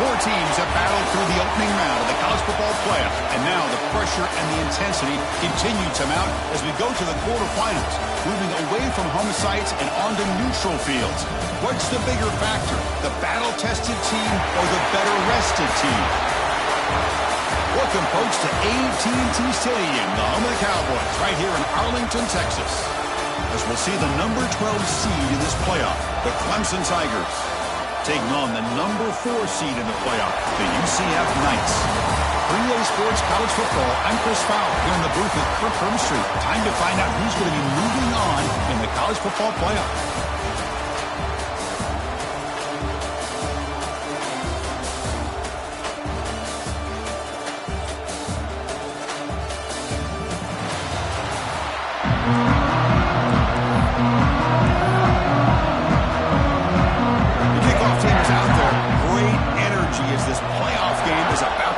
Four teams have battled through the opening round of the college football playoff, and now the pressure and the intensity continue to mount as we go to the quarterfinals, moving away from home sites and onto neutral fields. What's the bigger factor, the battle-tested team or the better-rested team? Welcome, folks, to AT&T Stadium, the home of the Cowboys, right here in Arlington, Texas, as we'll see the number 12 seed in this playoff, the Clemson Tigers, taking on the number 4 seed in the playoff, the UCF Knights. 3A Sports College Football, I'm Chris Fowler here in the booth with Kirk Hermstreet. Time to find out who's going to be moving on in the college football playoff.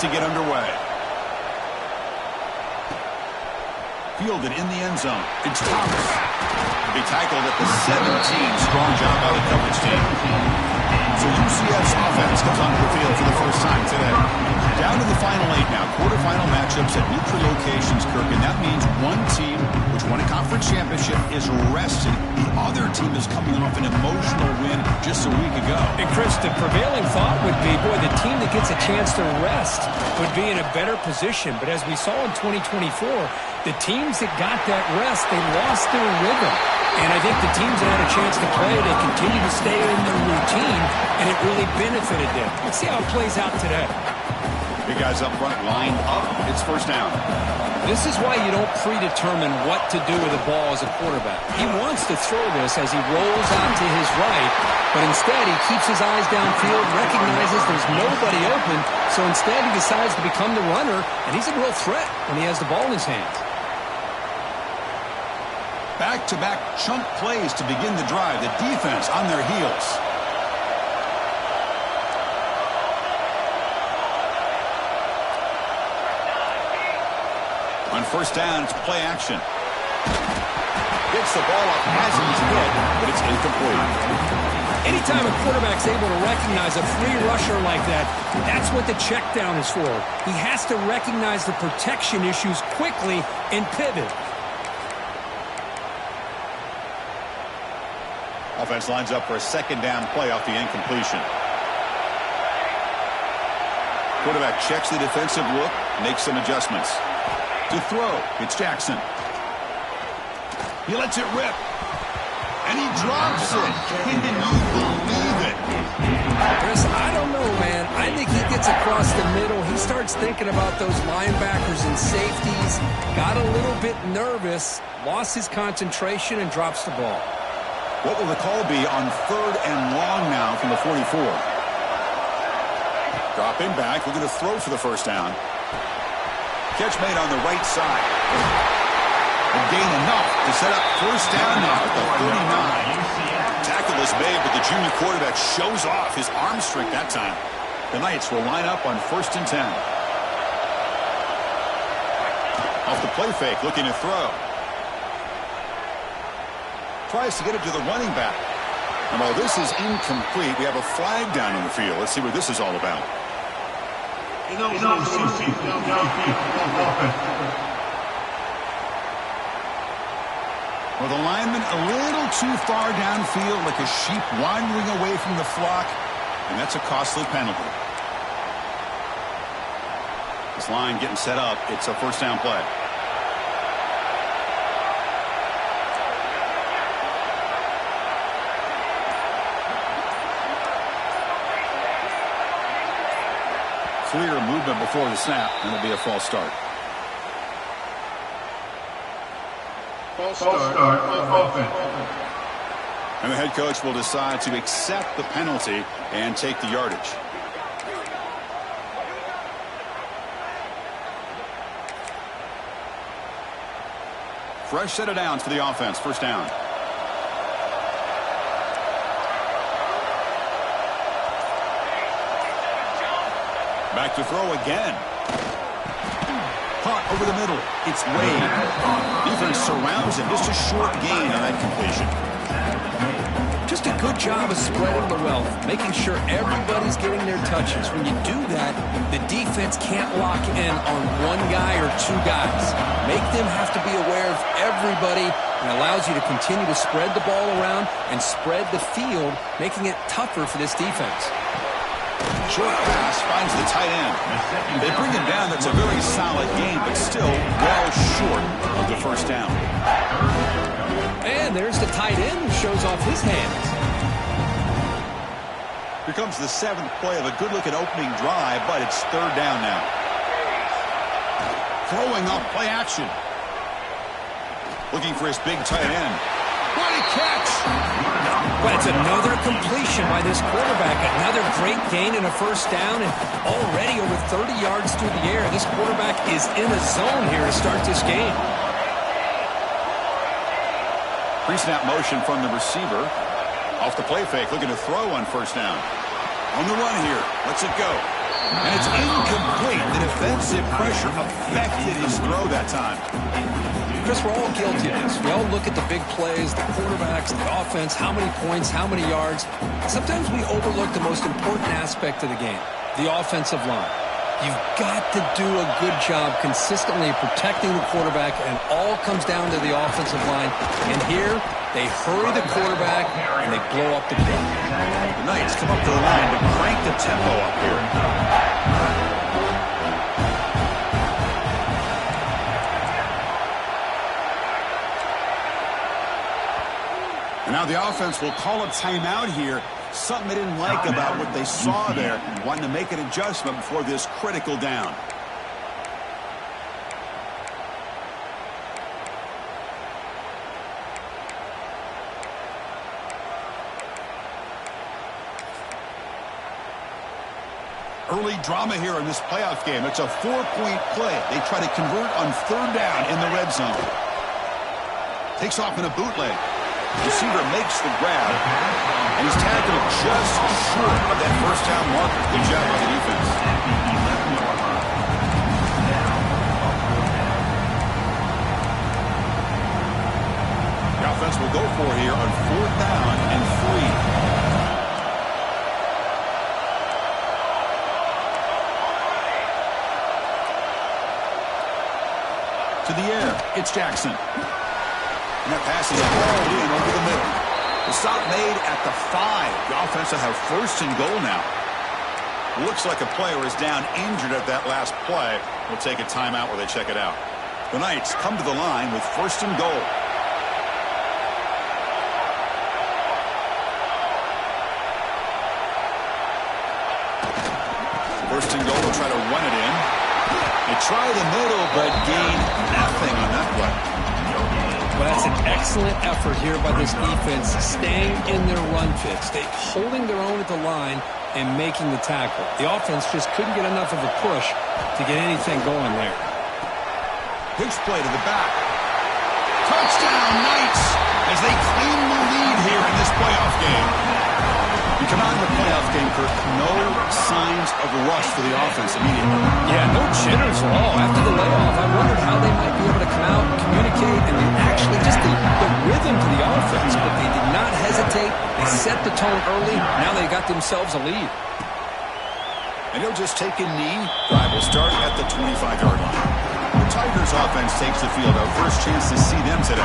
To get underway. Fielded in the end zone. It's Thomas. To be tackled at the 17. Strong job by the coverage team. So UCF's offense comes onto the field for the first time today. Down to the final 8 now. Quarterfinal matchups at neutral locations, Kirk, and that means one team which won a conference championship is rested. The other team is coming off an emotional win just a week ago. And Chris, the prevailing thought would be, boy, the team that gets a chance to rest would be in a better position. But as we saw in 2024, the teams that got that rest, they lost their rhythm. And I think the teams that had a chance to play, they continue to stay in their routine, and it really benefited them. Let's see how it plays out today. Big guys up front lined up. It's first down. This is why you don't predetermine what to do with the ball as a quarterback. He wants to throw this as he rolls out to his right, but instead he keeps his eyes downfield, recognizes there's nobody open, so instead he decides to become the runner, and he's a real threat when he has the ball in his hands. Back-to-back chunk plays to begin the drive. The defense on their heels. On first down, it's play action. Gets the ball up as he's hit, but it's incomplete. Anytime a quarterback's able to recognize a free rusher like that, that's what the check down is for. He has to recognize the protection issues quickly and pivot. Offense lines up for a second down play off the incompletion. Quarterback checks the defensive look, makes some adjustments. To throw, it's Jackson. He lets it rip. And he drops it. Can you believe it? Chris, I don't know, man. I think he gets across the middle. He starts thinking about those linebackers and safeties. Got a little bit nervous, lost his concentration, and drops the ball. What will the call be on 3rd and long now from the 44? Dropping back, looking to throw for the first down. Catch made on the right side. And gain enough to set up first down now at the 39. Tackle is made, but the junior quarterback shows off his arm strength that time. The Knights will line up on 1st and 10. Off the play fake, looking to throw. Tries to get it to the running back. And while this is incomplete, we have a flag down on the field. Let's see what this is all about. Well, the lineman a little too far downfield, like a sheep wandering away from the flock, and that's a costly penalty. This line getting set up. It's a first down play. Clear movement before the snap, and it'll be a false start. False start on offense. And the head coach will decide to accept the penalty and take the yardage. Fresh set of downs for the offense. First down. Back to throw again. Caught over the middle. It's Wade. Defense surrounds him. Just a short gain on that completion. Just a good job of spreading the wealth, making sure everybody's getting their touches. When you do that, the defense can't lock in on one guy or two guys. Make them have to be aware of everybody, and allows you to continue to spread the ball around and spread the field, making it tougher for this defense. Short pass finds the tight end. They bring him down. That's a very solid gain, but still well short of the first down. And there's the tight end who shows off his hands. Here comes the 7th play of a good-looking opening drive, but it's 3rd down now. Throwing off play action. Looking for his big tight end. What a catch! But it's another completion by this quarterback. Another great gain and a first down, and already over 30 yards through the air. This quarterback is in a zone here to start this game. Pre-snap motion from the receiver. Off the play fake, looking to throw on first down. On the run here, lets it go. And it's incomplete. The defensive pressure affected his throw that time. Chris, we're all guilty of this. We all look at the big plays, the quarterbacks, the offense, how many points, how many yards. Sometimes we overlook the most important aspect of the game, the offensive line. You've got to do a good job consistently protecting the quarterback, and all comes down to the offensive line. And here, they hurry the quarterback, and they blow up the play. The Knights come up to the line to crank the tempo up here. And now the offense will call a timeout here. Something they didn't like about what they saw there. Wanting to make an adjustment before this critical down. Early drama here in this playoff game. It's a 4-point play. They try to convert on 3rd down in the red zone. Takes off in a bootleg. Receiver makes the grab, and he's tackled just short of that first down marker. Good job by the defense. The offense will go for here on 4th down and 3. To the air, it's Jackson. And that pass is hauled in over the middle. The stop made at the 5. The offense will have 1st and goal now. Looks like a player is down injured at that last play. We'll take a timeout where they check it out. The Knights come to the line with 1st and goal. First and goal, will try to run it in. They try the middle, but gain nothing on that play. Well, that's an excellent effort here by this defense, staying in their run fits, holding their own at the line and making the tackle. The offense just couldn't get enough of a push to get anything going there. Pitch play to the back. Touchdown, Knights, as they claim the lead here in this playoff game. You come out in the playoff game, Kirk, no signs of rust for the offense immediately. Yeah, no jitters at all. After the layoff, I wondered how they might be able to come out and communicate and actually just the rhythm to the offense. But they did not hesitate. They set the tone early. Now they got themselves a lead. And he'll just take a knee. Drive will start at the 25-yard line. The Tigers offense takes the field. Our first chance to see them today.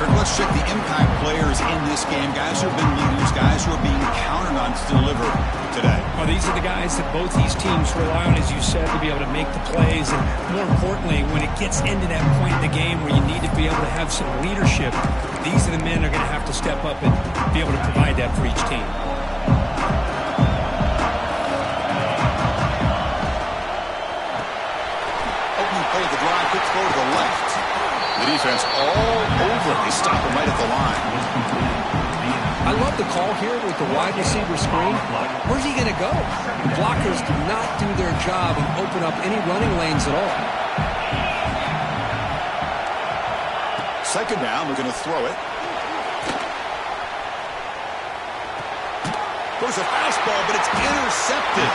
Kirk, let's check the impact players in this game. Guys who have been leaders, guys who are being counted on to deliver today. Well, these are the guys that both these teams rely on, as you said, to be able to make the plays. And more importantly, when it gets into that point in the game where you need to be able to have some leadership, these are the men that are going to have to step up and be able to provide that for each team. Opening play of the drive, quick throw to the left. The defense all over. They stop him right at the line. I love the call here with the wide receiver screen. Where's he going to go? Blockers do not do their job and open up any running lanes at all. 2nd down, we're going to throw it. Goes a fastball, but it's intercepted.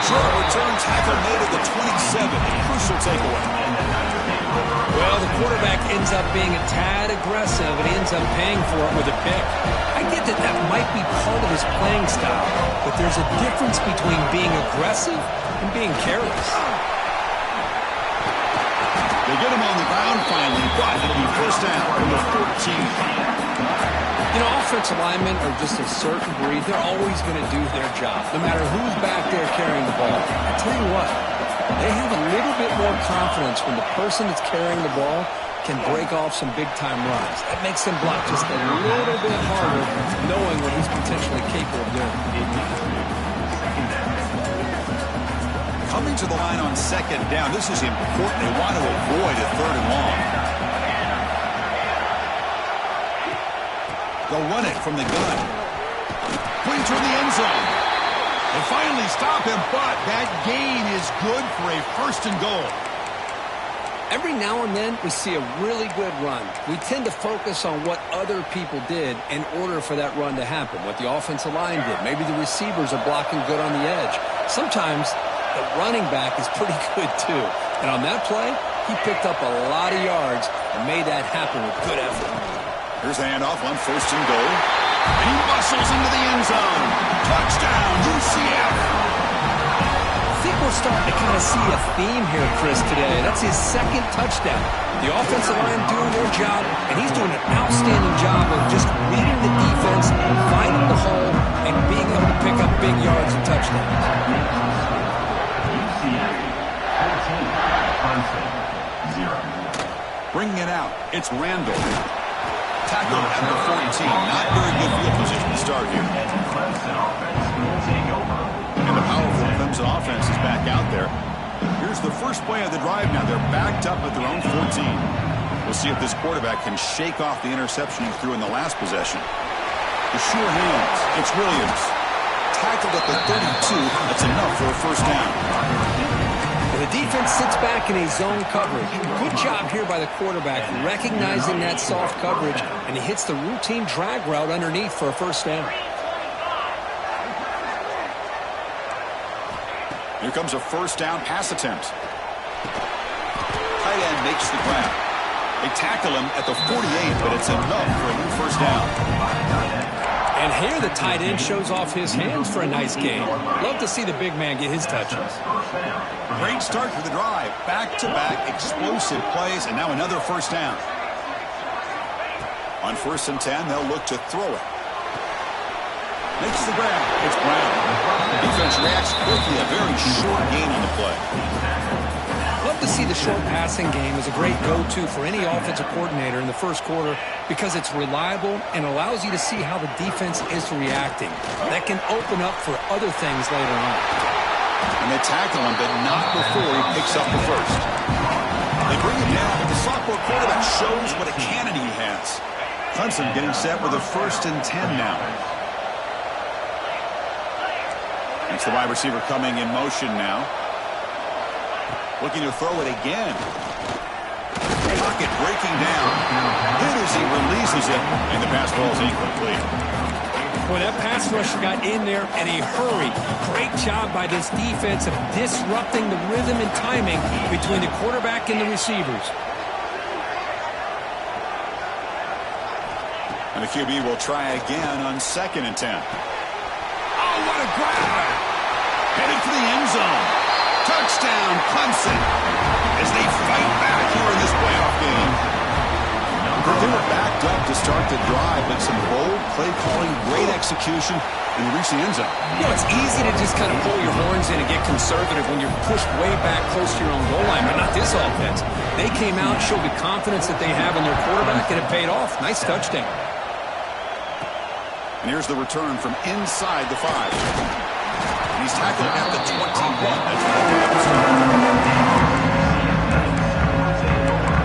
Short return tackle made at the 27. A crucial takeaway. Well, the quarterback ends up being a tad aggressive, and he ends up paying for it with a pick. I get that that might be part of his playing style, but there's a difference between being aggressive and being careless. They get him on the ground finally, but it'll be 1st down from the 14. You know, offensive linemen are just a certain breed. They're always going to do their job, no matter who's back there carrying the ball. I tell you what, they have a little bit more confidence when the person that's carrying the ball can break off some big-time runs. That makes them block just a little bit harder, knowing what he's potentially capable of doing. Coming to the line on 2nd down, this is important. They want to avoid a 3rd and long. They'll run it from the gun. Putting toward the end zone. They finally stop him, but that gain is good for a 1st and goal. Every now and then, we see a really good run. We tend to focus on what other people did in order for that run to happen, what the offensive line did. Maybe the receivers are blocking good on the edge. Sometimes the running back is pretty good, too. And on that play, He picked up a lot of yards and made that happen with good effort. Here's the handoff on 1st and goal. And he muscles into the end zone. Touchdown, UCF. I think we're starting to kind of see a theme here, Chris, today. That's his 2nd touchdown. The offensive line doing their job, and he's doing an outstanding job of just reading the defense, finding the hole, and being able to pick up big yards and touchdowns. Bringing it out, it's Randall. Tackled at the 14. Not very good field position to start here. And the powerful Clemson offense is back out there. Here's the first play of the drive now. They're backed up at their own 14. We'll see if this quarterback can shake off the interception he threw in the last possession. The sure hands, it's Williams. Tackled at the 32. That's enough for a first down. The defense sits back in a zone coverage. Good job here by the quarterback, recognizing that soft coverage, and he hits the routine drag route underneath for a first down. Here comes a first down pass attempt. Tight end makes the grab. They tackle him at the 48, but it's enough for a new first down. And here the tight end shows off his hands for a nice game. Love to see the big man get his touches. Great start for the drive. Back-to-back explosive plays, and now another first down. On 1st and 10, they'll look to throw it. Makes the grab. It's Brown. Defense reacts quickly. A very short gain on the play. Love to see the short passing game as a great go-to for any offensive coordinator in the first quarter because it's reliable and allows you to see how the defense is reacting. That can open up for other things later on. And they tackle him, but not before he picks up the first. They bring him down, but the sophomore quarterback shows what a cannon he has. Clemson getting set with a 1st and 10 now. It's the wide receiver coming in motion now. Looking to throw it again. Pocket breaking down. Hit as he releases it, and the pass ball is incomplete. Boy, that pass rusher got in there in a hurry. Great job by this defense of disrupting the rhythm and timing between the quarterback and the receivers. And the QB will try again on 2nd and 10. Oh, what a grab! Headed for the end zone. Touchdown, Clemson, as they fight back here in this playoff game. They were backed up to start the drive, but some bold play calling, great execution, and they reached the end zone. You know, it's easy to just kind of pull your horns in and get conservative when you're pushed way back close to your own goal line, but not this offense. They came out, showed the confidence that they have in their quarterback, and it paid off. Nice touchdown. And here's the return from inside the 5. And he's tackled at the 21.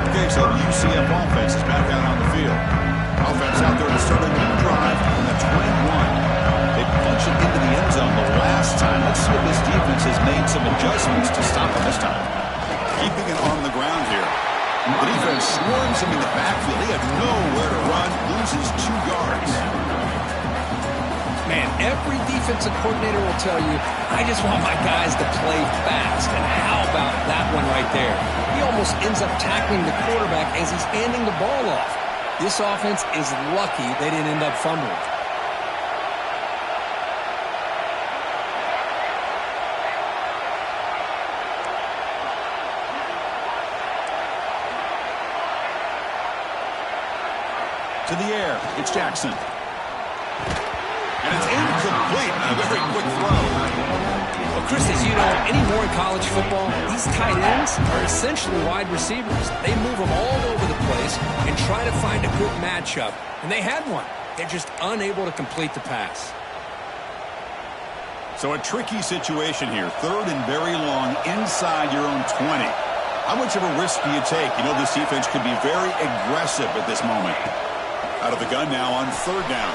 Okay, so the UCF offense is back out on the field. Offense out there to start a new drive on the 21. They punch it into the end zone the last time. Let's see if this defense has made some adjustments to stop it this time. Keeping it on the ground here. The defense swarms him in the backfield. He had nowhere to run, loses 2 yards. Man, every defensive coordinator will tell you, I just want my guys to play fast. And how about that one right there? He almost ends up tackling the quarterback as he's handing the ball off. This offense is lucky they didn't end up fumbling. To the air, it's Jackson. And it's incomplete. A very quick throw. Well, Chris, as you know, anymore in college football, these tight ends are essentially wide receivers. They move them all over the place and try to find a good matchup. And they had one. They're just unable to complete the pass. So a tricky situation here. 3rd and very long inside your own 20. How much of a risk do you take? You know this defense could be very aggressive at this moment. Out of the gun now on 3rd down.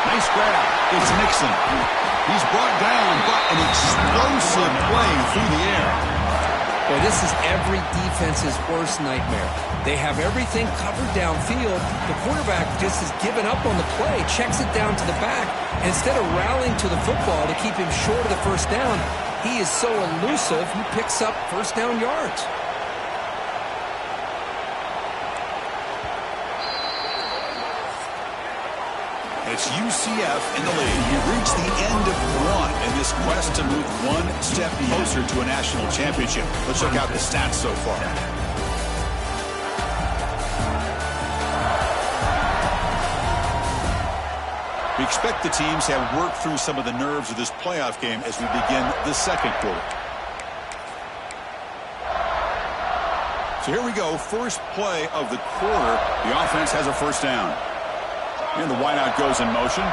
Nice grab. It's Nixon. He's brought down, but an explosive play through the air. Boy, this is every defense's worst nightmare. They have everything covered downfield. The quarterback just has given up on the play, checks it down to the back, and instead of rallying to the football to keep him short of the first down, he is so elusive, he picks up first down yards. It's UCF in the lead. You reach the end of one in this quest to move one step closer to a national championship. Let's check out the stats so far. We expect the teams have worked through some of the nerves of this playoff game as we begin the second quarter. So here we go, first play of the quarter. The offense has a first down. And the wideout goes in motion.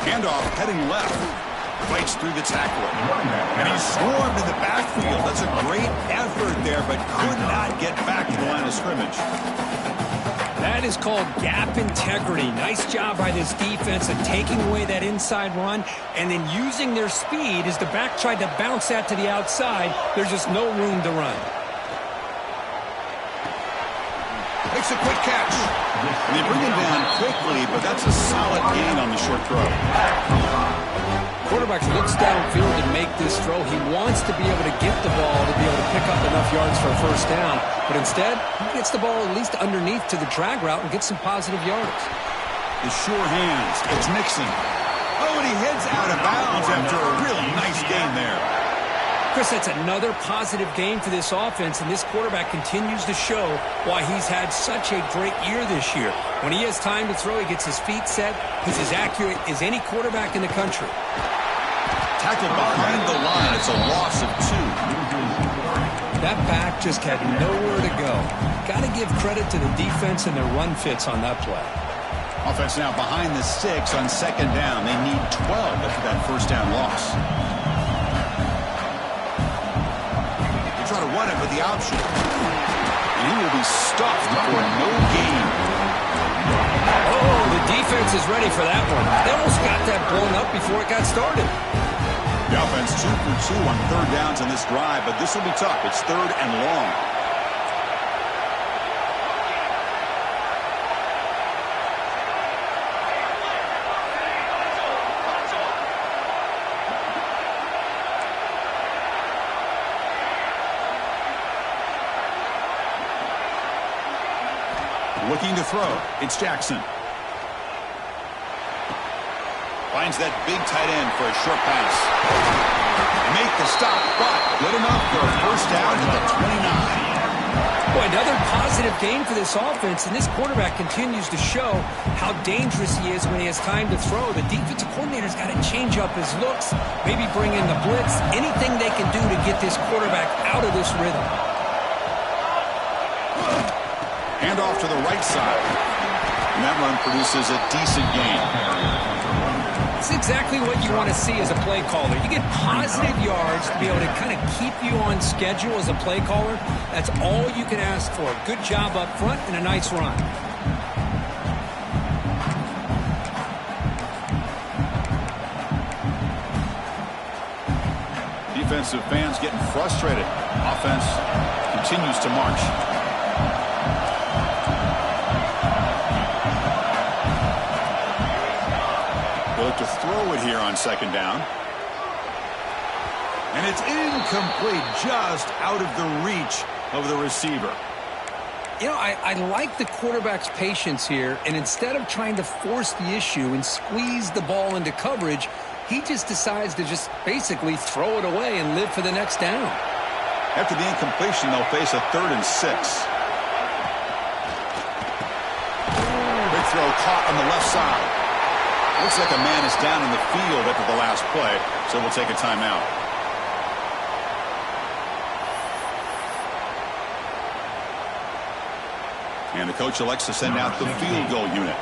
Handoff heading left. Fights through the tackler. And he's swarmed in the backfield. That's a great effort there, but could not get back to the line of scrimmage. That is called gap integrity. Nice job by this defense of taking away that inside run and then using their speed as the back tried to bounce that to the outside. There's just no room to run. Makes a quick catch. And they bring him down quickly, but that's a solid gain on the short throw. Quarterback looks downfield and make this throw. He wants to be able to get the ball to be able to pick up enough yards for a first down. But instead, he gets the ball at least underneath to the drag route and gets some positive yards. The sure hands. It's Mixon. Oh, and he heads out of bounds after a really nice gain there. Chris, that's another positive game for this offense, and this quarterback continues to show why he's had such a great year this year. When he has time to throw, he gets his feet set. He's as accurate as any quarterback in the country. Tackled behind the line. It's a loss of 2. That back just had nowhere to go. Got to give credit to the defense and their run fits on that play. Offense now behind the 6 on second down. They need 12 after that first down loss. Try to run it with the option. And he will be stuffed for no gain. Oh, the defense is ready for that one. They almost got that blown up before it got started. The offense 2 for 2 on third downs in this drive, but this will be tough. It's third and long. Looking to throw. It's Jackson. Finds that big tight end for a short pass. Make the stop, but good enough for a first down at the 29. Boy, another positive game for this offense, and this quarterback continues to show how dangerous he is when he has time to throw. The defensive coordinator's got to change up his looks, maybe bring in the blitz, anything they can do to get this quarterback out of this rhythm. Hand off to the right side. And that run produces a decent gain. It's exactly what you want to see as a play caller. You get positive yards to be able to kind of keep you on schedule as a play caller. That's all you can ask for. Good job up front and a nice run. Defensive fans getting frustrated. Offense continues to march. To throw it here on second down. And it's incomplete, just out of the reach of the receiver. You know, I like the quarterback's patience here, and instead of trying to force the issue and squeeze the ball into coverage, he just decides to just basically throw it away and live for the next down. After the incompletion, they'll face a 3rd and 6. Big throw caught on the left side. Looks like a man is down in the field after the last play, so we'll take a timeout. And the coach elects to send out the field goal unit.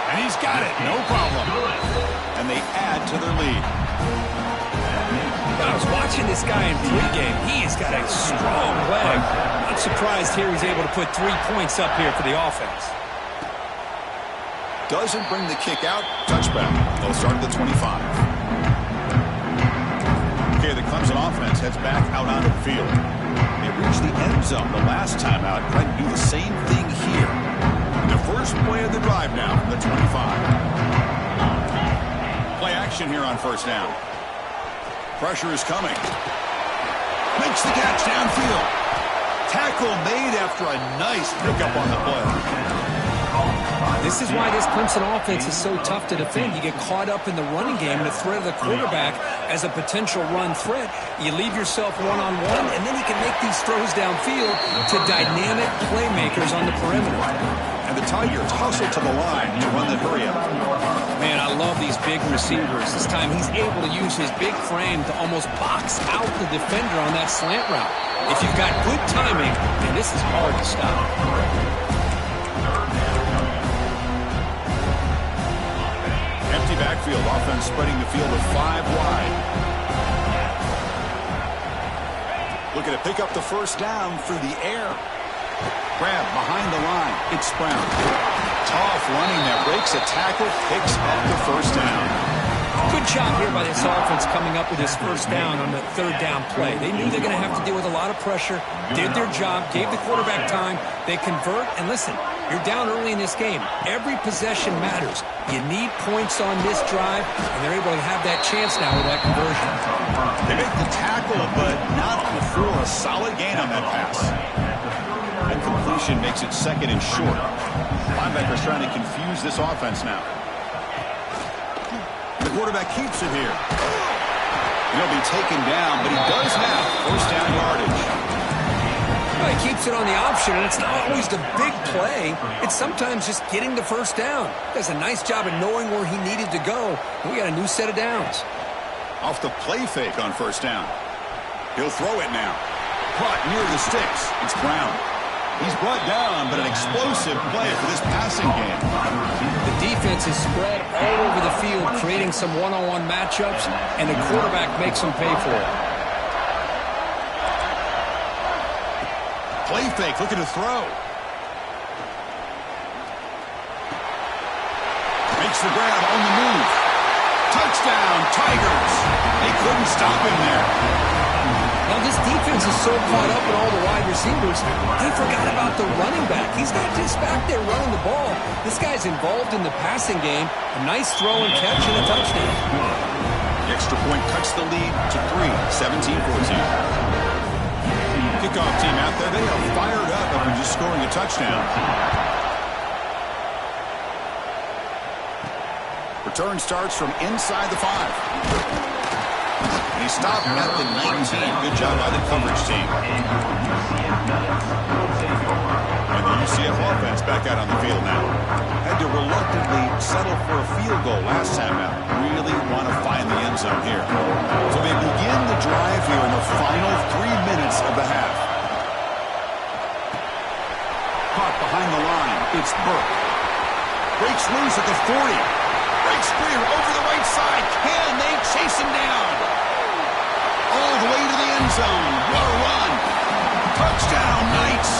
And he's got it, no problem. And they add to their lead. I was watching this guy in pregame. He has got a strong leg. Not surprised here he's able to put 3 points up here for the offense. Doesn't bring the kick out. Touchback. They'll start at the 25. Okay, the Clemson offense heads back out onto the field. They reached the end zone the last time out. Trying to do the same thing here. The first play of the drive now from the 25. Play action here on first down. Pressure is coming. Makes the catch downfield. Tackle made after a nice pickup on the play. This is why this Clemson offense is so tough to defend. You get caught up in the running game and the threat of the quarterback as a potential run threat. You leave yourself one-on-one, and then you can make these throws downfield to dynamic playmakers on the perimeter. And the Tigers hustle to the line to run the hurry up. Man, I love these big receivers. This time he's able to use his big frame to almost box out the defender on that slant route. If you've got good timing, then this is hard to stop. Empty backfield, offense spreading the field of 5 wide. Looking to pick up the first down through the air. Grab behind the line. It's Brown. Tough running that breaks a tackle, picks up the first down. Good job here by this offense coming up with this first down on the third down play. They knew they're going to have to deal with a lot of pressure, did their job, gave the quarterback time. They convert, and listen, you're down early in this game. Every possession matters. You need points on this drive, and they're able to have that chance now with that conversion. They make the tackle, but not before a solid gain on that pass. That completion makes it second and short. Linebackers trying to confuse this offense now. The quarterback keeps it here. He'll be taken down, but he does have first down yardage. Well, he keeps it on the option, and it's not always the big play. It's sometimes just getting the first down. Does a nice job of knowing where he needed to go. We got a new set of downs. Off the play fake on first down. He'll throw it now. Caught near the sticks. It's Brown. He's brought down, but an explosive play for this passing game. The defense is spread all over the field, creating some one-on-one matchups, and the quarterback makes them pay for it. Play fake, looking to throw. Makes the grab on the move. Touchdown, Tigers. They couldn't stop him there. Now, this defense is so caught up in all the wide receivers, they forgot about the running back. He's not just back there running the ball. This guy's involved in the passing game. A nice throw and catch and a touchdown. The extra point cuts the lead to 3, 17-14. Kickoff team out there, they are fired up after just scoring a touchdown. Return starts from inside the 5. And he stopped at the 19. Good job by the coverage team. And the UCF offense back out on the field now. Had to reluctantly settle for a field goal last time out. Really want to find the end zone here. So they begin the drive here in the final 3 minutes of the half. Caught behind the line. It's Burke. Breaks loose at the 40. Breaks free over the right side. Can they chase him down? All the way to the end zone. What a run. Touchdown, Knights.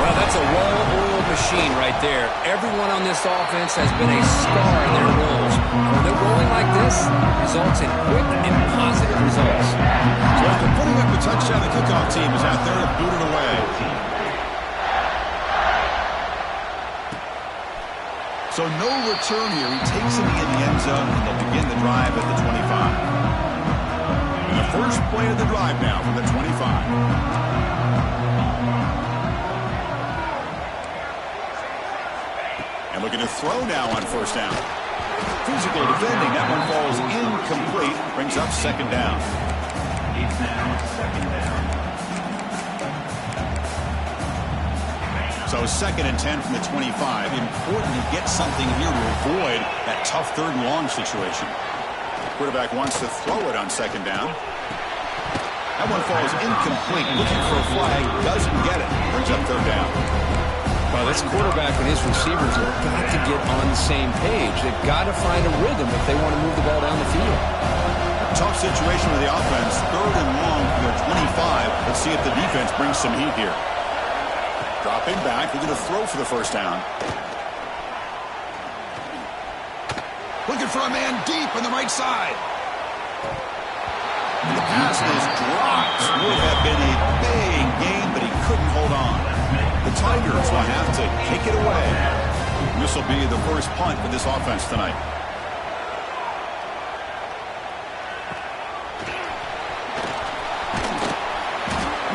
Well, that's a well-oiled machine right there. Everyone on this offense has been a star in their roles. When they're rolling like this, results in quick and positive results. So after putting up a touchdown, the kickoff team is out there to boot it away. So no return here. He takes it in the end zone, and they'll begin the drive at the 25. And the first play of the drive now from the 25. And looking to throw now on first down. Physical defending. That one falls incomplete. Brings up second down. So second and 10 from the 25. Important to get something here to avoid that tough third and long situation. Quarterback wants to throw it on second down. That one falls incomplete. Looking for a flag. Doesn't get it. Brings up third down. Well, this quarterback and his receivers have got to get on the same page. They've got to find a rhythm if they want to move the ball down the field. A tough situation with the offense. Third and long from their 25. Let's see if the defense brings some heat here. Dropping back, looking to throw for the first down. Looking for a man deep on the right side. And the pass is dropped. Would have been a big game, but he couldn't hold on. The Tigers will have to kick it away. This will be the first punt for this offense tonight.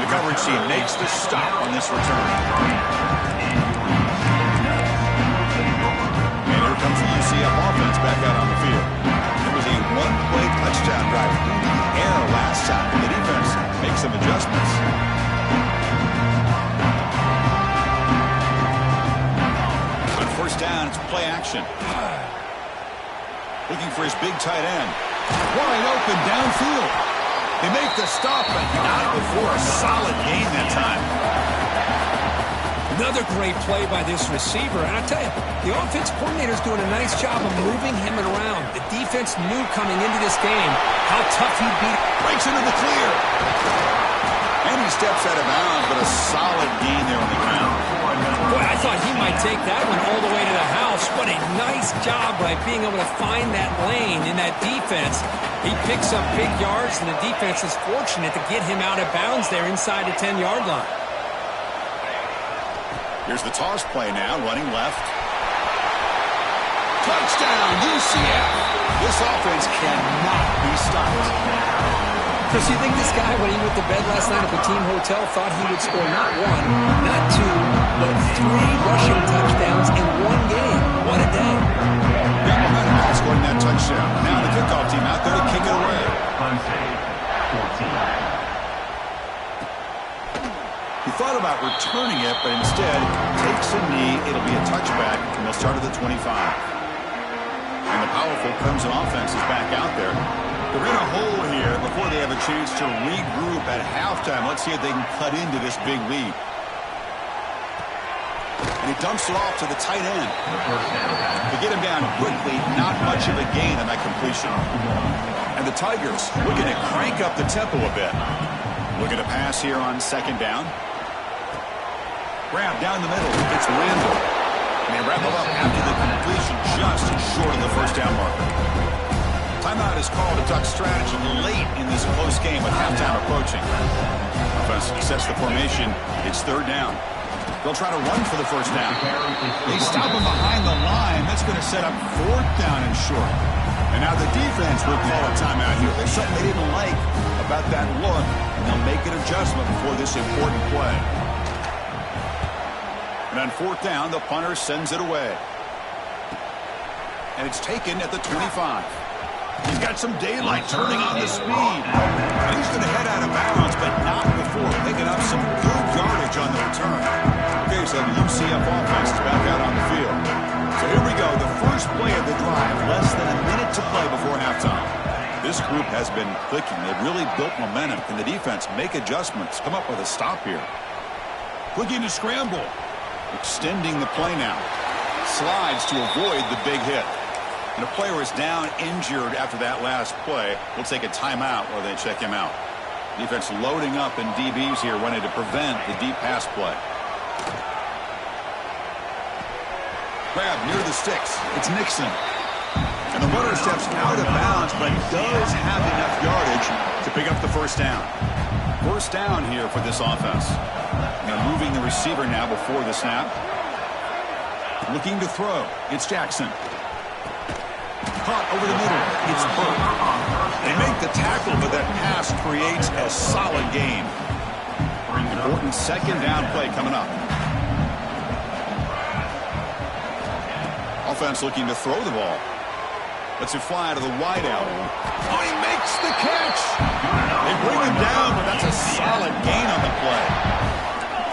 The coverage team makes the stop on this return. And here comes the UCF offense back out on the field. It was a one-play touchdown drive through the air last time. The defense makes some adjustments. On first down, it's play action. Looking for his big tight end. Wide open downfield. They make the stop, but not before a solid gain that time. Another great play by this receiver. And I tell you, the offense coordinator's doing a nice job of moving him around. The defense knew coming into this game how tough he'd be. Breaks into the clear. And he steps out of bounds, but a solid gain there on the ground. Boy, I thought he might take that one all the way to the house. What a nice job by being able to find that lane in that defense. He picks up big yards, and the defense is fortunate to get him out of bounds there inside the 10-yard line. Here's the toss play now, running left. Touchdown, UCF! This offense cannot be stopped. Chris, you think this guy, when he went to bed last night at the team hotel, thought he would score not one, not two, but 3 rushing touchdowns in one game? What a day. Got momentum by scoring that touchdown. Now the kickoff team out there to kick it away. He thought about returning it, but instead takes a knee. It'll be a touchback, and they'll start at the 25. And the powerful Clemson offense is back out there. They're in a hole here before they have a chance to regroup at halftime. Let's see if they can cut into this big lead. And he dumps it off to the tight end. To get him down quickly, not much of a gain on that completion. And the Tigers looking to crank up the tempo a bit. Looking to pass here on second down. Grab down the middle. It's Randall. And they wrap it up after the completion just short of the first down marker. Timeout is called a duck strategy late in this close game with halftime approaching. Offense sets the formation. It's third down. They'll try to run for the first down. They stop him behind the line. That's going to set up fourth down and short. And now the defense will call a timeout here. There's something they didn't like about that look, and they'll make an adjustment before this important play. And on fourth down, the punter sends it away. And it's taken at the 25. He's got some daylight turning on the speed. And he's going to head out of bounds, but not before picking up some good yardage on the return. Okay, so the UCF offense is back out on the field. So here we go, the first play of the drive, less than a minute to play before halftime. This group has been clicking. They've really built momentum. Can the defense make adjustments, come up with a stop here? Looking to scramble. Extending the play now. Slides to avoid the big hit. And a player is down injured after that last play. We'll take a timeout while they check him out. Defense loading up, and DBs here wanting to prevent the deep pass play. Grab near the sticks. It's Nixon. And the runner steps out of bounds, but does have enough yardage to pick up the first down. First down here for this offense. They're moving the receiver now before the snap. Looking to throw. It's Jackson. Caught over the middle. It's Burke. They make the tackle, but that pass creates a solid gain. Important second down play coming up. Offense looking to throw the ball. Lets it fly to the wideout. Oh, he makes the catch. They bring him down, but that's a solid gain on the play.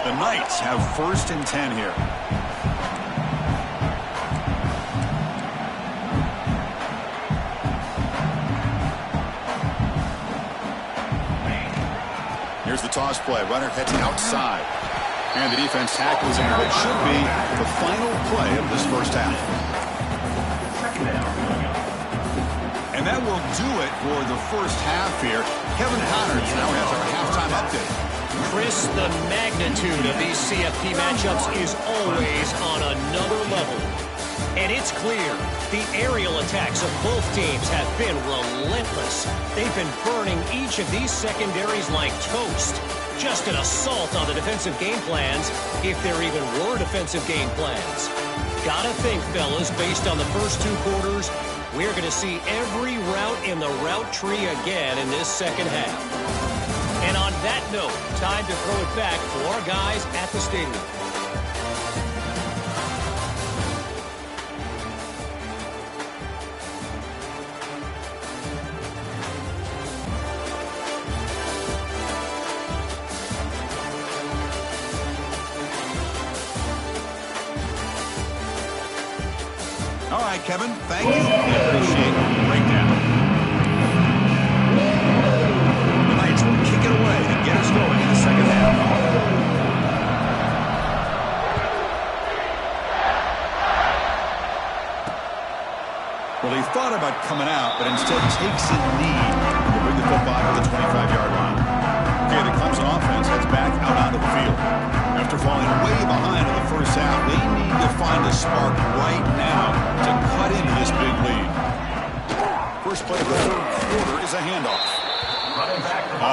The Knights have first and 10 here. Here's the toss play. Runner heads outside. And the defense tackles him. It should be the final play of this first half. And that will do it for the first half here. Kevin Connors now has our halftime update. Chris, the magnitude of these CFP matchups is always on another level. And it's clear, the aerial attacks of both teams have been relentless. They've been burning each of these secondaries like toast. Just an assault on the defensive game plans, if there even were defensive game plans. Gotta think, fellas, based on the first 2 quarters, we're going to see every route in the route tree again in this second half. And on that that note, time to throw it back to our guys at the stadium. All right, Kevin, thank you. We appreciate the breakdown. The Knights will kick it away to get us going in the second half. Well, he thought about coming out, but instead takes a knee to bring the football to the 25-yard line. Okay, the Clemson offense heads back out onto the field. After falling way behind in the first half, they need to find a spark right now to cut into this big lead. First play of the third quarter is a handoff.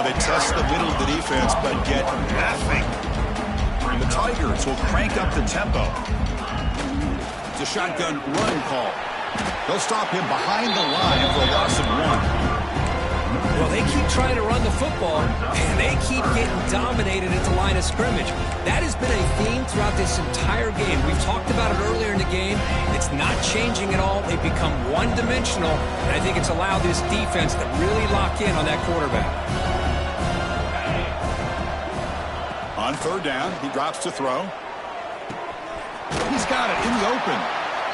They test the middle of the defense, but get nothing. The Tigers will crank up the tempo. It's a shotgun run call. They'll stop him behind the line for a loss of 1. Well, they keep trying to run the football, and they keep getting dominated at the line of scrimmage. That has been a theme throughout this entire game. We've talked about it earlier in the game. It's not changing at all. They've become one-dimensional, and I think it's allowed this defense to really lock in on that quarterback. On third down, he drops to throw. He's got it in the open.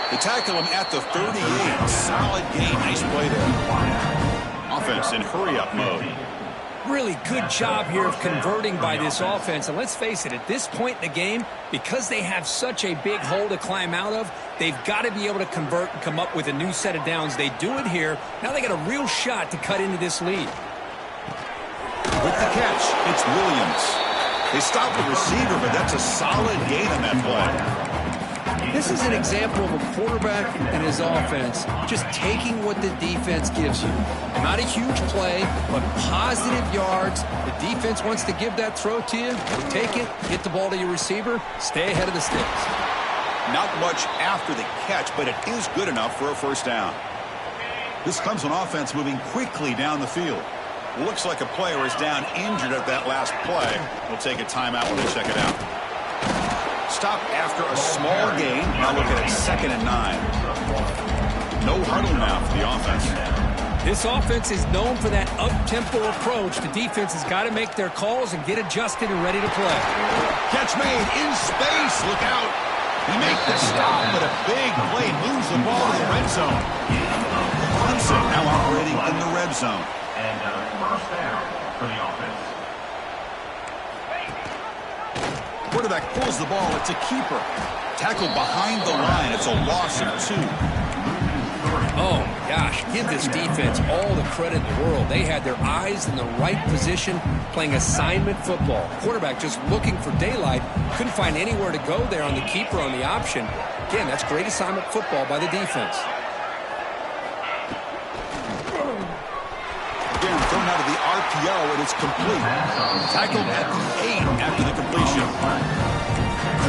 They tackle him at the 38. Solid game. Nice play there. Offense in hurry-up mode. Really good job here of converting by this offense. And let's face it, at this point in the game, because they have such a big hole to climb out of, they've got to be able to convert and come up with a new set of downs. They do it here. Now they got a real shot to cut into this lead. With the catch, it's Williams. They stop the receiver, but that's a solid gain on that play. This is an example of a quarterback and his offense just taking what the defense gives you. Not a huge play, but positive yards. The defense wants to give that throw to you. You take it, get the ball to your receiver, stay ahead of the sticks. Not much after the catch, but it is good enough for a first down. This Clemson offense moving quickly down the field. Looks like a player is down injured at that last play. We'll take a timeout when they check it out. Stop after a small gain. Now look at it, 2nd and 9. No huddle now for the offense. This offense is known for that up-tempo approach. The defense has got to make their calls and get adjusted and ready to play. Catch made in space. Look out. He makes the stop, but a big play moves the ball to the red zone. Clemson now operating in the red zone. And first down for the offense. Quarterback pulls the ball. It's a keeper. Tackled behind the line. It's a loss of 2. Oh, gosh, give this defense all the credit in the world. They had their eyes in the right position, playing assignment football. Quarterback just looking for daylight. Couldn't find anywhere to go there on the keeper on the option. Again, that's great assignment football by the defense. Again, thrown out of the RPO, and it's complete. Tackled at the 8 after the completion.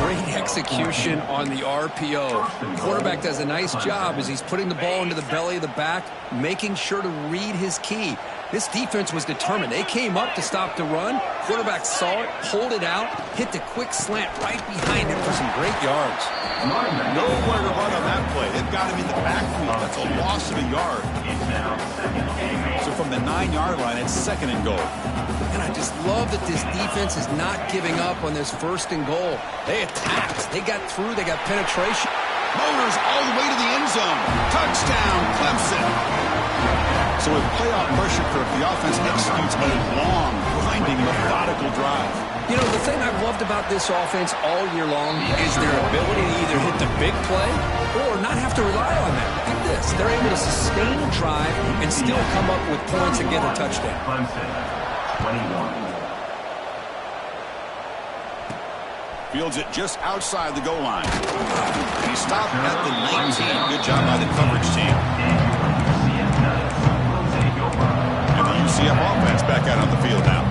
Great execution on the RPO. The quarterback does a nice job as he's putting the ball into the belly of the back, making sure to read his key. This defense was determined. They came up to stop the run. Quarterback saw it, pulled it out, hit the quick slant right behind him for some great yards. Nowhere to run on that play. They've got him in the backfield. That's a loss of a yard. So from the 9-yard line, it's 2nd and goal. And I just love that this defense is not giving up on this 1st and goal. They attacked. They got through. They got penetration. Motors all the way to the end zone. Touchdown, Clemson. So with playoff pressure curve, the offense executes a long, grinding, methodical drive. You know, the thing I've loved about this offense all year long is their ability to either hit the big play or not have to rely on that. Look at this. They're able to sustain a drive and still come up with points and get a touchdown. Clemson, 21. Fields it just outside the goal line. He stopped at the 19. Good job by the coverage team. And the UCF offense back out on the field now.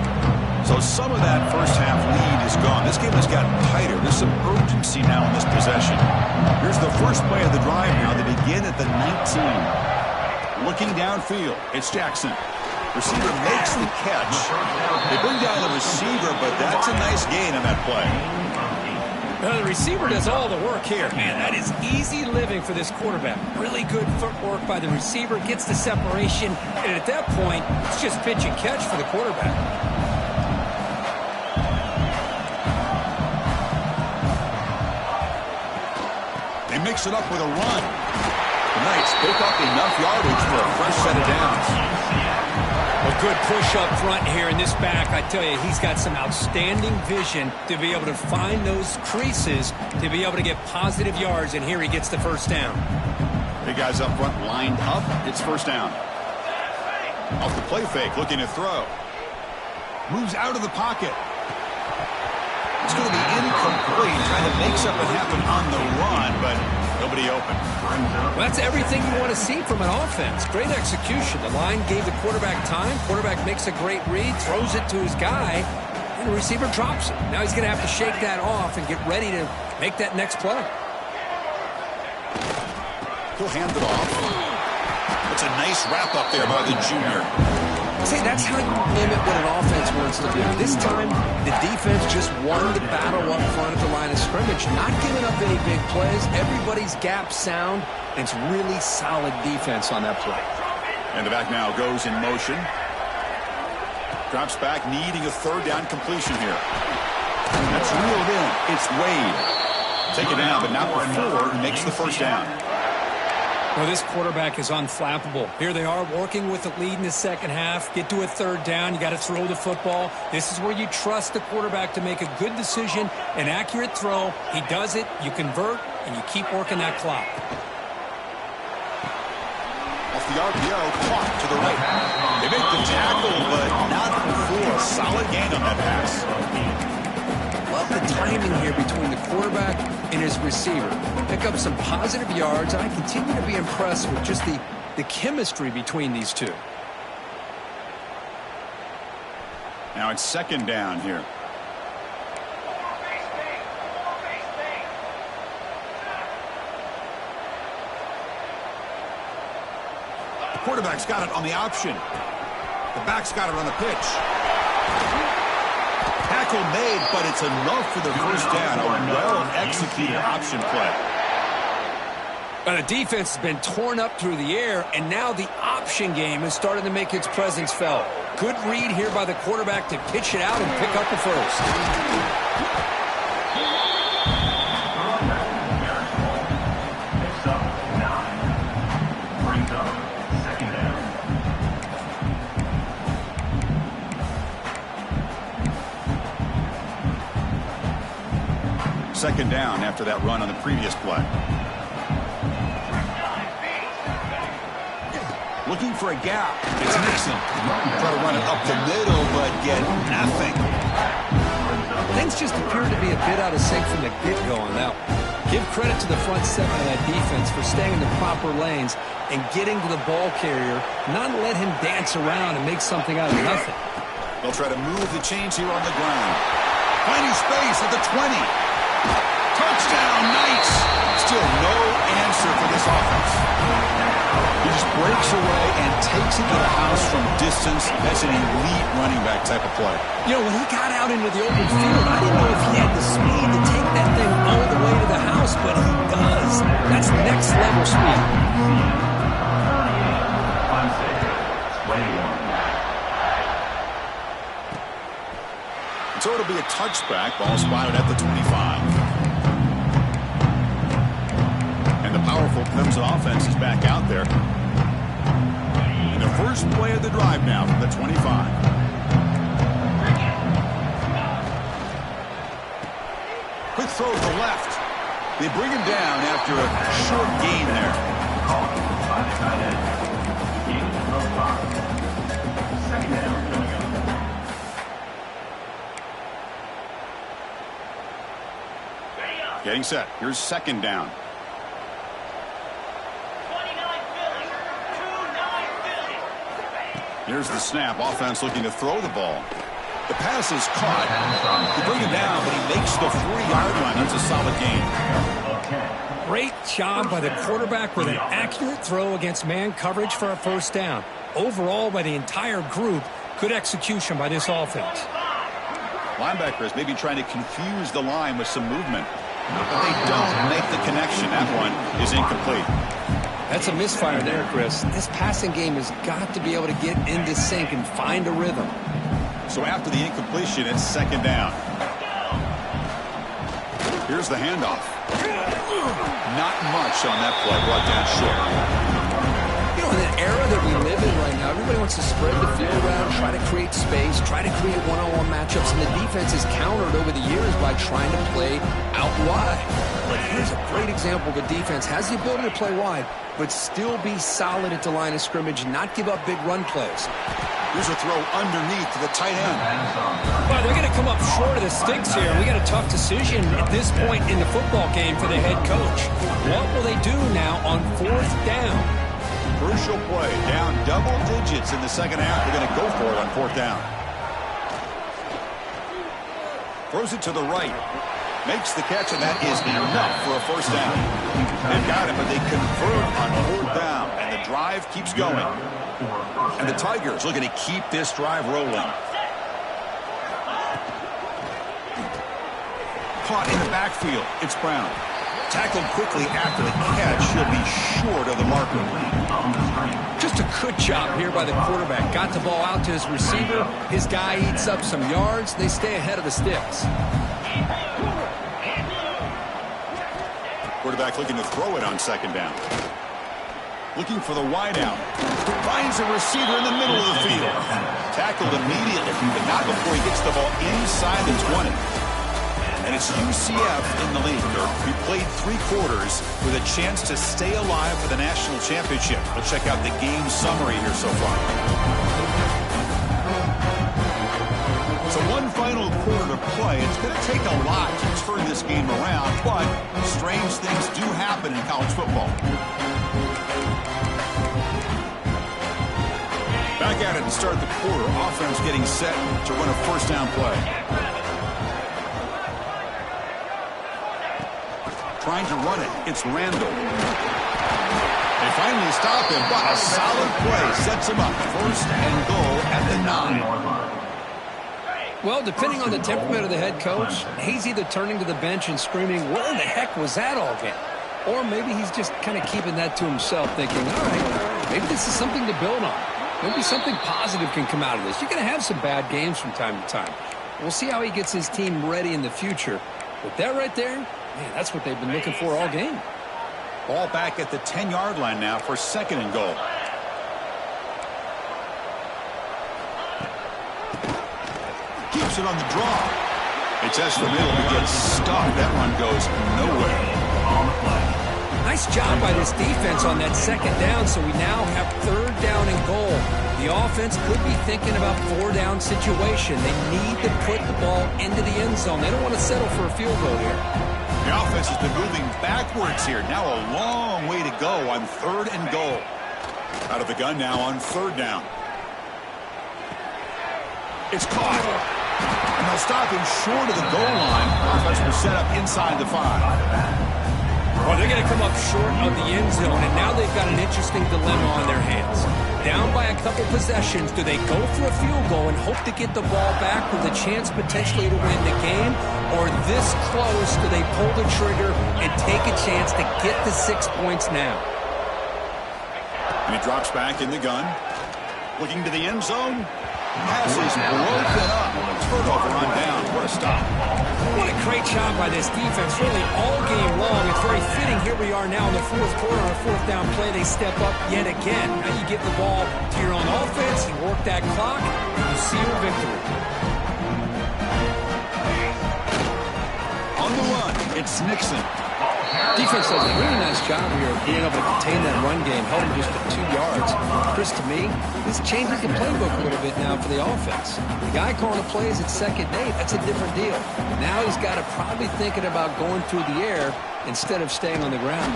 So some of that first half lead is gone. This game has gotten tighter. There's some urgency now in this possession. Here's the first play of the drive now. They begin at the 19. Looking downfield, it's Jackson. Receiver makes the catch. They bring down the receiver, but that's a nice gain on that play. The receiver does all the work here. Man, that is easy living for this quarterback. Really good footwork by the receiver, gets the separation, and at that point, it's just pitch and catch for the quarterback. They mix it up with a run. The Knights pick up enough yardage for a fresh set of downs. A good push up front here in this back. I tell you, he's got some outstanding vision to be able to find those creases, to be able to get positive yards, and here he gets the first down. Big guys up front lined up. It's first down. Off the play fake, looking to throw. Moves out of the pocket. It's going to be incomplete, trying to make something happen on the run, but nobody open. Well, that's everything you want to see from an offense. Great execution. The line gave the quarterback time. Quarterback makes a great read, throws it to his guy, and the receiver drops it. Now he's going to have to shake that off and get ready to make that next play. He'll hand it off. It's a nice wrap up there by the junior. See, that's how you limit what an offense wants to do. This time, the defense just won the battle up front at the line of scrimmage, not giving up any big plays. Everybody's gap sound, and it's really solid defense on that play. And the back now goes in motion. Drops back, needing a third down completion here. That's reeled in. It's Wade. Take it down, but not before he makes the first down. Well, this quarterback is unflappable. Here they are working with the lead in the second half. Get to a third down. You got to throw the football. This is where you trust the quarterback to make a good decision, an accurate throw. He does it, you convert, and you keep working that clock. Off the RPO, caught to the right. They make the tackle, but not before. Solid gain on that pass. Love the timing here between the quarterback and his receiver. Pick up some positive yards. I continue to be impressed with just the chemistry between these two. Now it's second down here. The quarterback's got it on the option. The back's got it on the pitch. Tackle made, but it's enough for the first down. A well-executed option play. The defense has been torn up through the air, and now the option game is starting to make its presence felt. Good read here by the quarterback to pitch it out and pick up the first. Picks up 9. Brings up second down. Second down after that run on the previous play. Looking for a gap. It's Nixon. Try to run it up the middle, but get nothing. Things just appear to be a bit out of sync from the get-go on that one. Give credit to the front seven of that defense for staying in the proper lanes and getting to the ball carrier, not let him dance around and make something out of nothing. They'll try to move the chains here on the ground. Finding space at the 20. Touchdown, Knights! Still no answer for this offense. He just breaks away and takes it to the house from distance. That's an elite running back type of play. You know, when he got out into the open field, I didn't know if he had the speed to take that thing all the way to the house, but he does. That's next level speed. 21. So it'll be a touchback. Ball spotted at the 25. And the powerful Clemson offense is back out there. And the first play of the drive now from the 25. Quick throw to the left. They bring him down after a short gain there. Caught by the tight end. Gain of 5. Second down coming up. Getting set. Here's second down. Here's the snap. Offense looking to throw the ball. The pass is caught. They bring him down, but he makes the 3-yard line. That's a solid gain. Great job by the quarterback with an accurate throw against man coverage for a first down. Overall, by the entire group, good execution by this offense. Linebackers maybe trying to confuse the line with some movement, but they don't make the connection. That one is incomplete. That's a misfire there, Chris. This passing game has got to be able to get into sync and find a rhythm. So after the incompletion, it's second down. Here's the handoff. Not much on that play, brought down short. You know, in the era that we live in right now, everybody wants to spread the field around, try to create space, try to create one-on-one matchups, and the defense is countered over the years by trying to play out wide. But here's a great example of a defense has the ability to play wide, but still be solid at the line of scrimmage, not give up big run plays. Here's a throw underneath to the tight end. Well, they're going to come up short of the sticks here. We got a tough decision at this point in the football game for the head coach. What will they do now on fourth down? Crucial play, down double digits in the second half. They're going to go for it on fourth down. Throws it to the right. Makes the catch, and that is enough for a first down. They've got it, but they convert on fourth down, and the drive keeps going. And the Tigers looking to keep this drive rolling. Caught in the backfield. It's Brown. Tackled quickly after the catch. He'll be short of the marker. Just a good job here by the quarterback. Got the ball out to his receiver. His guy eats up some yards. They stay ahead of the sticks. Quarterback looking to throw it on second down. Looking for the wide out. Finds a receiver in the middle of the field. Tackled immediately, but not before he gets the ball inside the 20. And it's UCF in the lead. We played 3 quarters with a chance to stay alive for the national championship. We'll check out the game summary here so far. So one final quarter to play. It's going to take a lot to turn this game around, but strange things do happen in college football. Back at it to start the quarter. Offense getting set to run a first down play. Trying to run it. It's Randall. They finally stop him, but a solid play sets him up. First and goal at the 9. Well, depending on the temperament of the head coach, he's either turning to the bench and screaming, "Where the heck was that all game?" Or maybe he's just kind of keeping that to himself, thinking, all right, maybe this is something to build on. Maybe something positive can come out of this. You're going to have some bad games from time to time. We'll see how he gets his team ready in the future. But that right there, man, that's what they've been looking for all game. Ball back at the 10-yard line now for second and goal. Keeps it on the draw. They test the middle and gets stuck. That one goes nowhere. Nice job by this defense on that second down, so we now have third down and goal. The offense could be thinking about 4-down situation. They need to put the ball into the end zone. They don't want to settle for a field goal here. The offense has been moving backwards here. Now a long way to go on third and goal. Out of the gun now on third down. It's caught. And they'll stop him short of the goal line. Offense will set up inside the 5. Well, they're going to come up short of the end zone, and now they've got an interesting dilemma on their hands. Down by a couple possessions, do they go for a field goal and hope to get the ball back with a chance potentially to win the game? Or this close, do they pull the trigger and take a chance to get the 6 points now? And he drops back in the gun. Looking to the end zone. Pass is broken up. Turnover on down. What a stop. What a great job by this defense, really all game long. It's very fitting. Here we are now in the fourth quarter on a fourth down play. They step up yet again. Now you give the ball to your own offense, you work that clock, and you see your victory. On the run, it's Nixon. Defense does a really nice job here of being able to contain that run game, held him just to 2 yards. Chris, to me, this changes the playbook a little bit now for the offense. The guy calling the plays at second day, that's a different deal. Now he's got to probably thinking about going through the air instead of staying on the ground.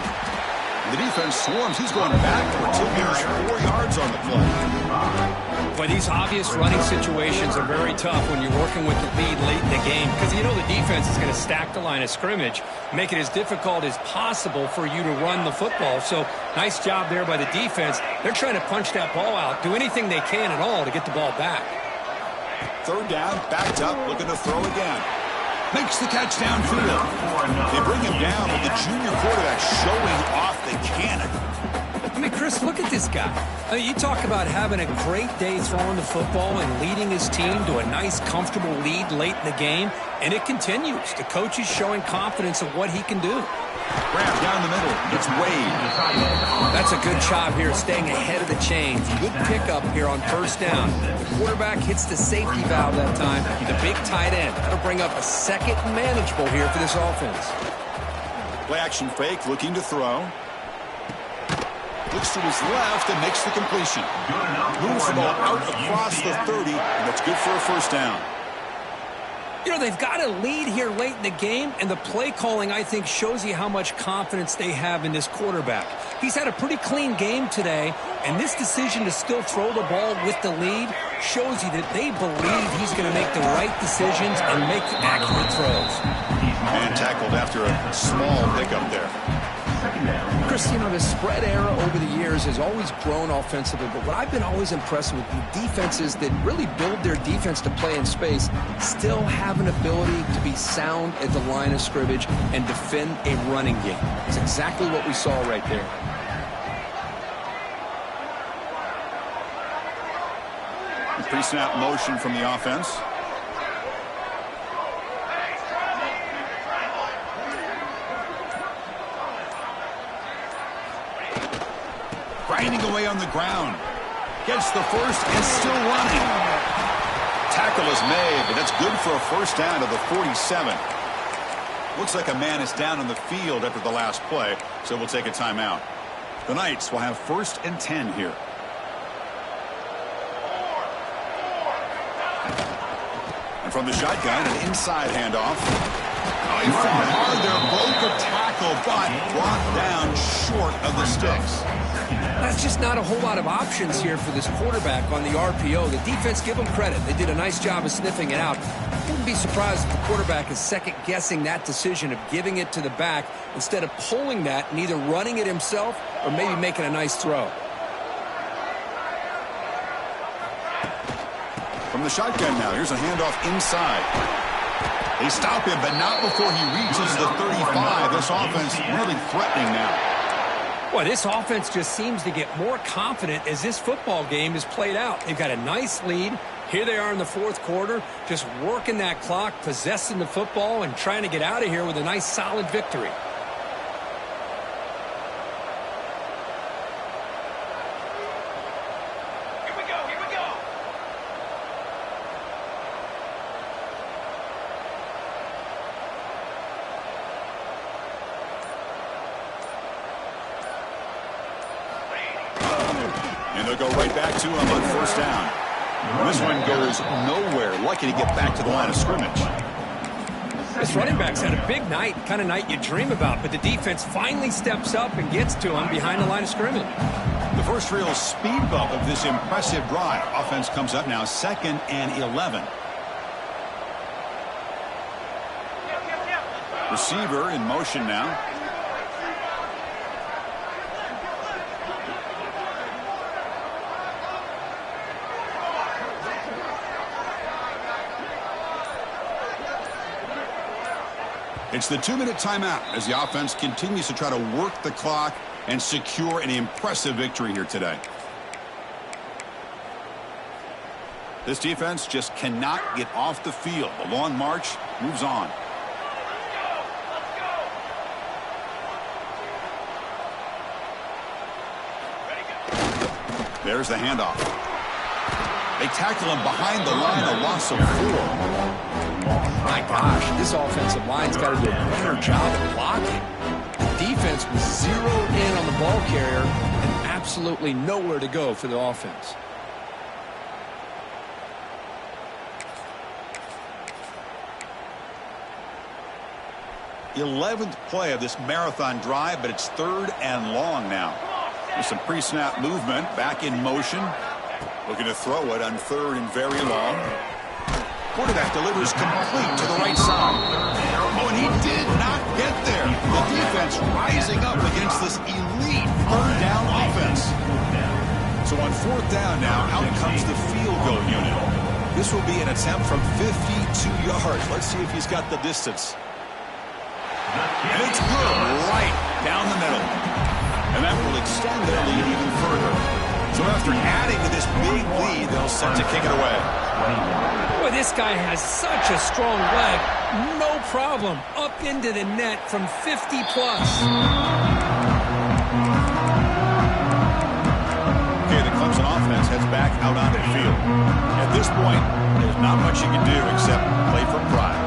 The defense swarms. He's going backwards. He'll lose 4 yards on the play. Well, these obvious running situations are very tough when you're working with the lead late in the game because you know the defense is going to stack the line of scrimmage, make it as difficult as possible for you to run the football. So nice job there by the defense. They're trying to punch that ball out, do anything they can at all to get the ball back. Third down, backed up, looking to throw again. Makes the catch downfield. They bring him down with the junior quarterback showing off the cannon. I mean, Chris, look at this guy. I mean, you talk about having a great day throwing the football and leading his team to a nice, comfortable lead late in the game, and it continues. The coach is showing confidence of what he can do. Grab down the middle. It's Wade. That's a good job here, staying ahead of the chains. Good pickup here on first down. The quarterback hits the safety valve that time. The big tight end. That'll bring up a second and manageable here for this offense. Play action fake, looking to throw. Looks to his left and makes the completion. Moves the ball out across the 30, and that's good for a first down. You know, they've got a lead here late in the game, and the play calling, I think, shows you how much confidence they have in this quarterback. He's had a pretty clean game today, and this decision to still throw the ball with the lead shows you that they believe he's going to make the right decisions and make accurate throws. Man tackled after a small pickup there. Chris, you know, the spread era over the years has always grown offensively, but what I've been always impressed with the defenses that really build their defense to play in space still have an ability to be sound at the line of scrimmage and defend a running game. It's exactly what we saw right there. Pre-snap motion from the offense. Grinding away on the ground. Gets the first and still running. Tackle is made, but that's good for a first down to the 47. Looks like a man is down on the field after the last play, so we'll take a timeout. The Knights will have 1st and 10 here. And from the shotgun, an inside handoff. Oh, he fought hard there, broke a tackle, but brought down short of the sticks. That's just not a whole lot of options here for this quarterback on the RPO. The defense, give them credit. They did a nice job of sniffing it out. Wouldn't be surprised if the quarterback is second-guessing that decision of giving it to the back instead of pulling that and either running it himself or maybe making a nice throw. From the shotgun now, here's a handoff inside. They stop him, but not before he reaches the 35. This offense really threatening now. Boy, this offense just seems to get more confident as this football game is played out. They've got a nice lead. Here they are in the 4th quarter, just working that clock, possessing the football, and trying to get out of here with a nice, solid victory. And they'll go right back to him on first down. This one goes nowhere. Lucky to get back to the line of scrimmage. This running back's had a big night, kind of night you dream about, but the defense finally steps up and gets to him behind the line of scrimmage. The first real speed bump of this impressive drive. Offense comes up now 2nd and 11. Receiver in motion now. It's the 2-minute timeout as the offense continues to try to work the clock and secure an impressive victory here today. This defense just cannot get off the field. The long march moves on. There's the handoff. They tackle him behind the line, a loss of 4. My gosh, this offensive line's got to do a better job of blocking. The defense was zeroed in on the ball carrier and absolutely nowhere to go for the offense. The 11th play of this marathon drive, but it's 3rd and long now. There's some pre-snap movement, back in motion. Looking to throw it on 3rd and very long. Quarterback delivers complete to the right side. Oh, and he did not get there. The defense rising up against this elite 3rd down offense. So on 4th down now, out comes the field goal unit. This will be an attempt from 52 yards. Let's see if he's got the distance. And it's good, right down the middle. And that will extend their lead even further. So after adding to this big lead, they'll set to kick it away. Boy, this guy has such a strong leg. No problem. Up into the net from 50 plus. Okay, the Clemson offense heads back out on the field. At this point, there's not much you can do except play for pride.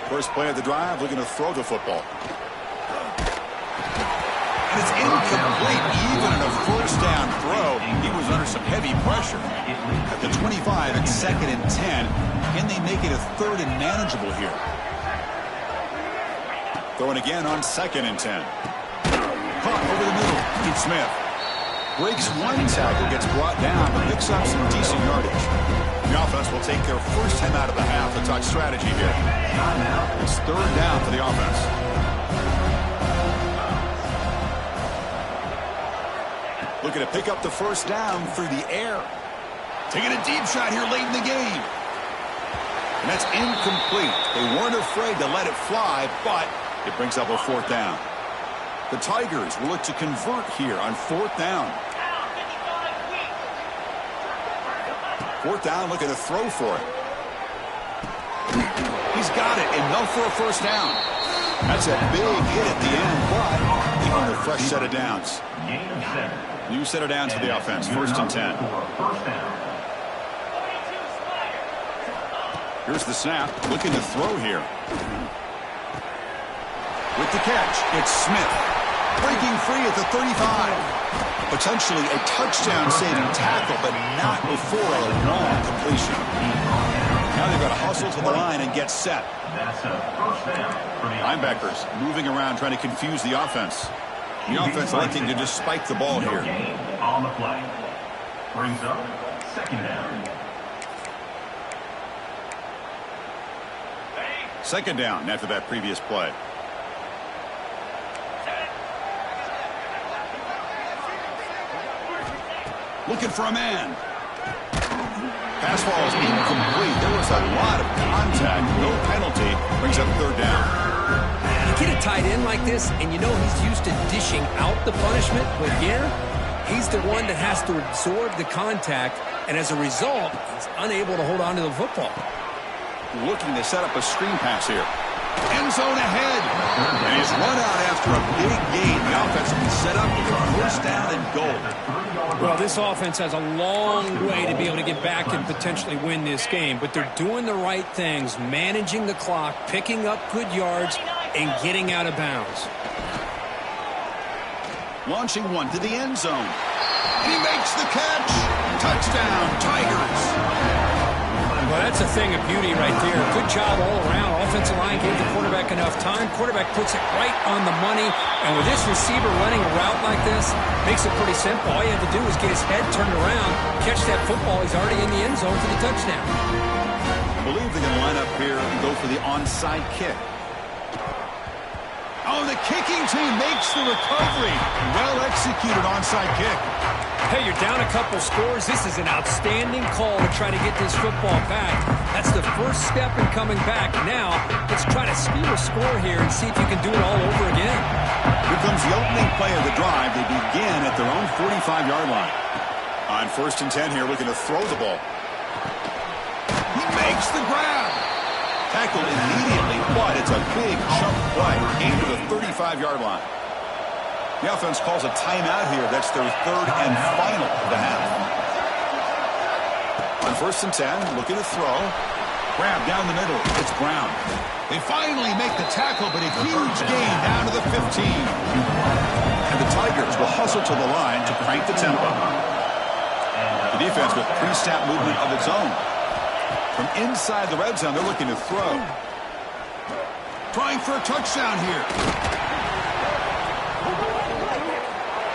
First play of the drive, looking to throw the football. And it's incomplete. Even in a 1st down throw, he was under some heavy pressure. At the 25, it's 2nd and 10. Can they make it a 3rd and manageable here? Throwing again on 2nd and 10. Caught over the middle. Keith Smith breaks one tackle, gets brought down, but picks up some decent yardage. The offense will take their first time out of the half to talk strategy here. It's 3rd down for the offense. Looking to pick up the 1st down through the air. Taking a deep shot here late in the game. And that's incomplete. They weren't afraid to let it fly, but it brings up a 4th down. The Tigers will look to convert here on 4th down. 4th down, looking to throw for it. He's got it. Enough for a 1st down. That's a big hit at the end, but even a fresh set of downs. New set of downs for the offense. 1st and 10. Here's the snap. Looking to throw here. With the catch, it's Smith. Breaking free at the 35. Potentially a touchdown-saving tackle, but not before a long completion. Now they've got to hustle to the line and get set. Linebackers moving around trying to confuse the offense. The offense electing to just spike the ball here. On the play. Brings up 2nd down. 2nd down after that previous play. Looking for a man. Pass ball is incomplete. There was a lot of contact. No penalty. Brings up 3rd down. You get a tight end like this, and you know he's used to dishing out the punishment, but here, he's the one that has to absorb the contact, and as a result, he's unable to hold on to the football. Looking to set up a screen pass here. End zone ahead. And he's run out after a big gain. The offense will be set up for 1st down and goal. Well, this offense has a long way to be able to get back and potentially win this game, but they're doing the right things, managing the clock, picking up good yards, and getting out of bounds. Launching one to the end zone. And he makes the catch. Touchdown, Tigers. Well, that's a thing of beauty right there. Good job all around. Offensive line gave the quarterback enough time. Quarterback puts it right on the money. And with this receiver running a route like this, makes it pretty simple. All you have to do is get his head turned around, catch that football. He's already in the end zone for the touchdown. I believe they're going to line up here and go for the onside kick. Oh, the kicking team makes the recovery. Well-executed onside kick. Hey, you're down a couple scores. This is an outstanding call to try to get this football back. That's the first step in coming back. Now, let's try to steal a score here and see if you can do it all over again. Here comes the opening play of the drive. They begin at their own 45-yard line. On 1st and 10 here, looking to throw the ball. He makes the grab. Tackled immediately, but it's a big jump play. Gain to the 35-yard line. The offense calls a timeout here. That's their 3rd and final of the half. On 1st and 10, looking to throw. Grab down the middle. It's Brown. They finally make the tackle, but a huge gain down to the 15. And the Tigers will hustle to the line to crank the tempo. The defense with pre-snap movement of its own. From inside the red zone, they're looking to throw. Trying for a touchdown here.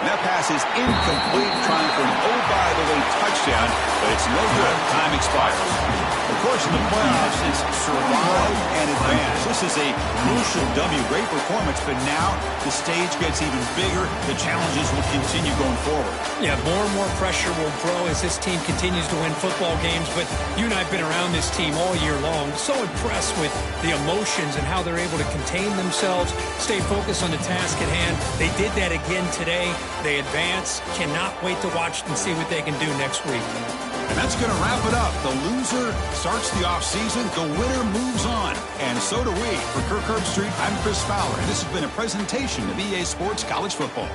And that pass is incomplete, trying for an oh-by-the-way touchdown, but it's no good. Time expires. Of course, in the playoffs, it's survive and advance. This is a crucial W. Great performance, but now the stage gets even bigger. The challenges will continue going forward. Yeah, more and more pressure will grow as this team continues to win football games, but you and I have been around this team all year long. So impressed with the emotions and how they're able to contain themselves, stay focused on the task at hand. They did that again today. They advance. Cannot wait to watch and see what they can do next week. And that's going to wrap it up. The loser starts the offseason. The winner moves on. And so do we. For Kirk Herbstreit, I'm Chris Fowler. And this has been a presentation of EA Sports College Football.